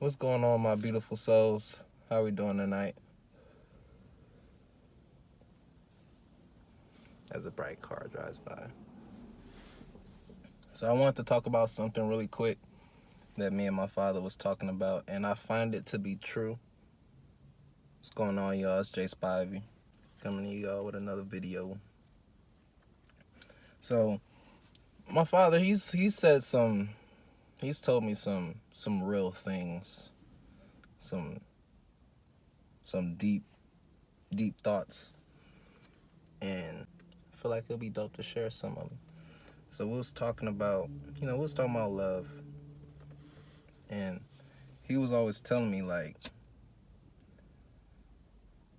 What's going on, my beautiful souls? How we doing tonight? As a bright car drives by. So I wanted to talk about something really quick that me and my father was talking about, and I find it to be true. What's going on, y'all? It's Jay Spivey coming to y'all with another video. So my father, he's told me some real things, some deep thoughts, and I feel like it'll be dope to share some of them. So we was talking about love, and he was always telling me, like,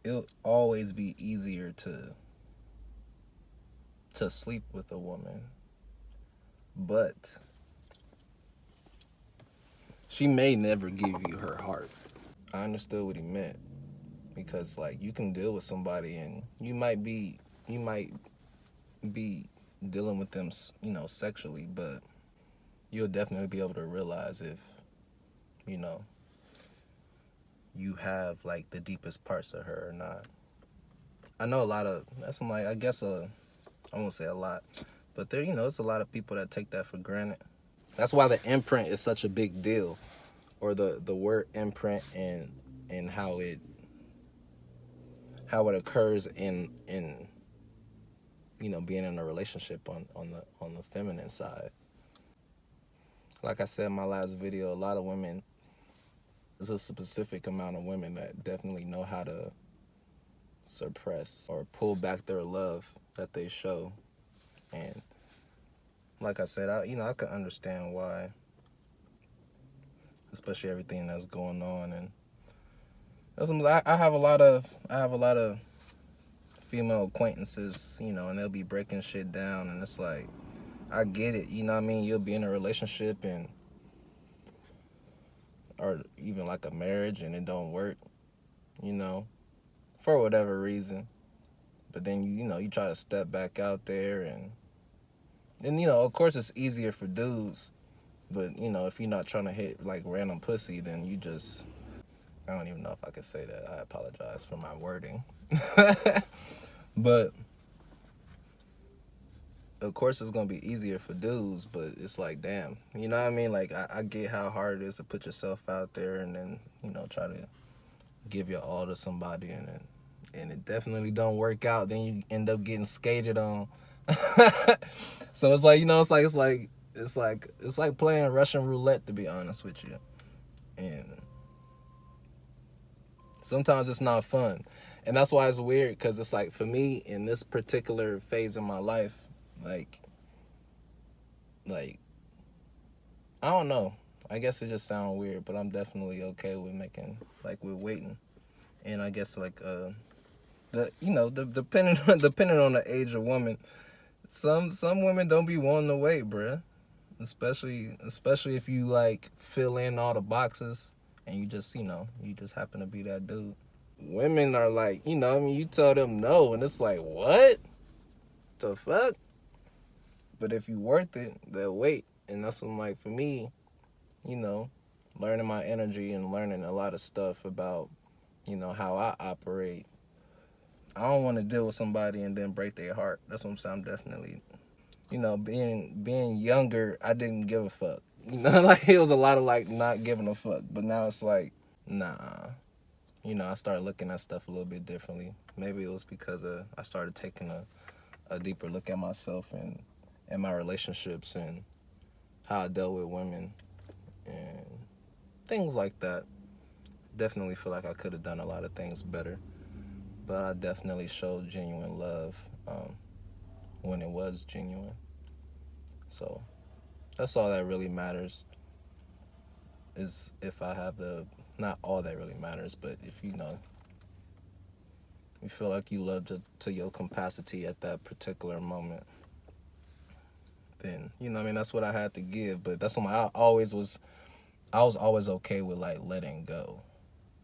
it'll always be easier to sleep with a woman, but she may never give you her heart. I understood what he meant, because like you can deal with somebody and you might be dealing with them, sexually, but you'll definitely be able to realize if, you know, you have like the deepest parts of her or not. I know a lot of that's like, I guess I won't say a lot, but it's a lot of people that take that for granted. That's why the imprint is such a big deal, or the word imprint, and how it occurs in being in a relationship on the feminine side. Like I said in my last video, a lot of women, there's a specific amount of women that definitely know how to suppress or pull back their love that they show. And like I said, I can understand why, especially everything that's going on. And I have a lot of female acquaintances, and they'll be breaking shit down, and it's like, I get it, what I mean? You'll be in a relationship or even like a marriage, and it don't work, for whatever reason. But then you try to step back out there, and of course it's easier for dudes, but if you're not trying to hit like random pussy, then I don't even know if I could say that. I apologize for my wording. But of course it's gonna be easier for dudes, but it's like, damn, you know what I mean? Like, I get how hard it is to put yourself out there and then try to give your all to somebody, and it definitely don't work out. Then you end up getting skated on. So it's like, it's like playing Russian roulette, to be honest with you. And sometimes it's not fun, and that's why it's weird, because it's like, for me in this particular phase of my life, like I don't know, I guess it just sounds weird, but I'm definitely okay with with waiting. And I guess like depending depending on the age of woman, some women don't be wanting to wait, bruh. Especially if you like fill in all the boxes, and you just happen to be that dude. Women are like, you tell them no, and it's like, what the fuck? But if you worth it, they'll wait. And that's when, like, for me, you know, learning my energy and learning a lot of stuff about, how I operate. I don't want to deal with somebody and then break their heart. That's what I'm saying. I'm definitely, being younger, I didn't give a fuck. Like, it was a lot of like not giving a fuck. But now it's like, nah. I started looking at stuff a little bit differently. Maybe it was because I started taking a deeper look at myself and my relationships and how I dealt with women and things like that. Definitely feel like I could have done a lot of things better, but I definitely showed genuine love when it was genuine. So that's all that really matters, is if I have not all that really matters, but if you feel like you love to your capacity at that particular moment, then that's what I had to give. But that's what I was always okay with like letting go.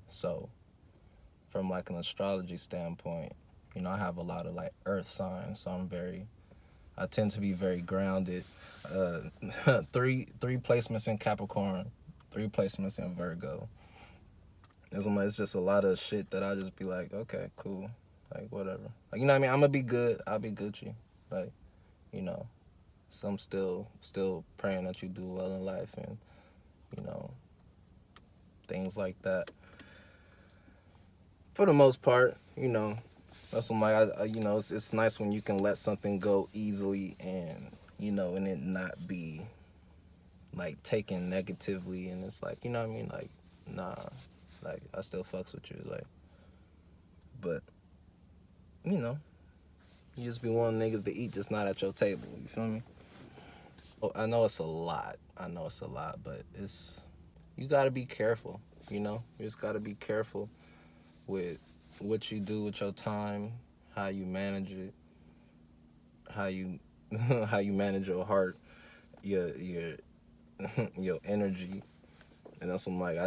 So from like an astrology standpoint, I have a lot of like earth signs, so I tend to be very grounded. Three placements in Capricorn, 3 placements in Virgo. It's just a lot of shit that I just be like, okay, cool, like whatever. Like, you know what I mean? I'm gonna be good. I'll be Gucci. Like, you know, so I'm still praying that you do well in life and, you know, things like that. For the most part, you know, that's what you know, it's nice when you can let something go easily and, you know, and it not be like taken negatively, and it's like, you know what I mean, like, nah, like I still fucks with you, like, but you know, you just be wanting niggas to eat, just not at your table. You feel me? Oh, I know it's a lot. But you gotta be careful. You know, you just gotta be careful with what you do with your time, how you manage it, how you how you manage your heart, your your energy. And that's what I'm like.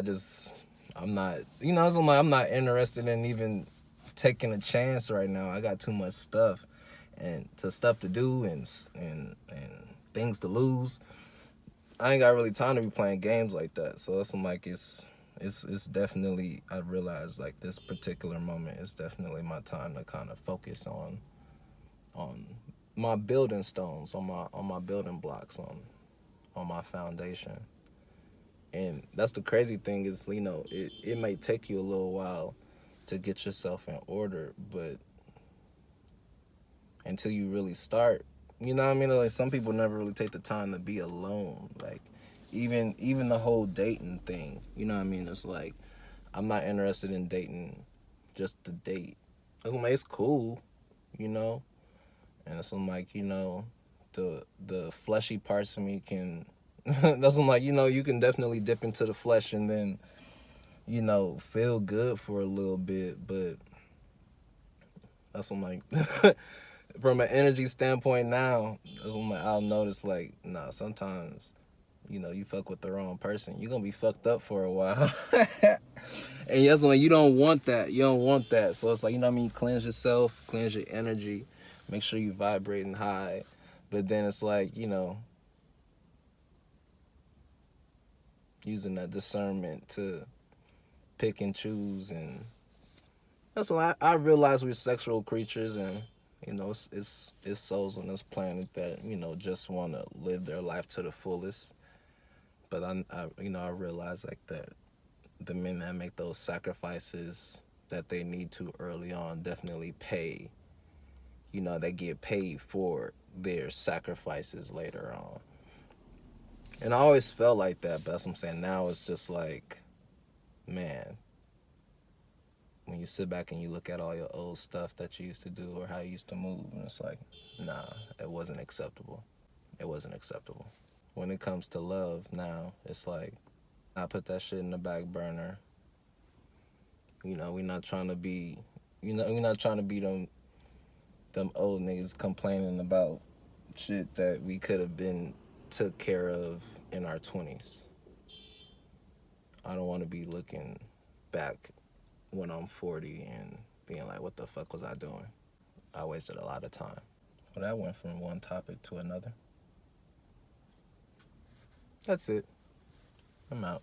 I'm not, you know, that's what I'm like. I'm not interested in even taking a chance right now. I got too much stuff stuff to do and things to lose. I ain't got really time to be playing games like that. So it's like it's definitely, I realize like this particular moment is definitely my time to kind of focus on my building stones, on my building blocks, on my foundation. And that's the crazy thing is, you know, it may take you a little while to get yourself in order, but until you really start, you know what I mean? Like, some people never really take the time to be alone. Like, even the whole dating thing, you know what I mean? It's like, I'm not interested in dating just to date. It's cool, you know? And it's like, you know, the fleshy parts of me can that's like, you know, you can definitely dip into the flesh and then, you know, feel good for a little bit, but that's what I'm like from an energy standpoint now, that's what I'll notice, like, nah, sometimes, you know, you fuck with the wrong person, you're gonna be fucked up for a while. And that's when you don't want that. You don't want that. So it's like, you know what I mean? Cleanse yourself, cleanse your energy, make sure you vibrating high. But then it's like, you know, using that discernment to pick and choose. And that's what I realize we're sexual creatures, and, you know, it's souls on this planet that, you know, just want to live their life to the fullest. But you know, I realize like that the men that make those sacrifices that they need to early on definitely pay. You know, they get paid for their sacrifices later on. And I always felt like that, but that's what I'm saying. Now it's just like, man, when you sit back and you look at all your old stuff that you used to do or how you used to move, and it's like, nah, it wasn't acceptable. It wasn't acceptable. When it comes to love now, it's like, I put that shit in the back burner. You know, we're not trying to be, you know, we're not trying to be them old niggas complaining about shit that we could have been took care of in our 20s. I don't want to be looking back when I'm 40 and being like, what the fuck was I doing? I wasted a lot of time. Well, that went from one topic to another. That's it. I'm out.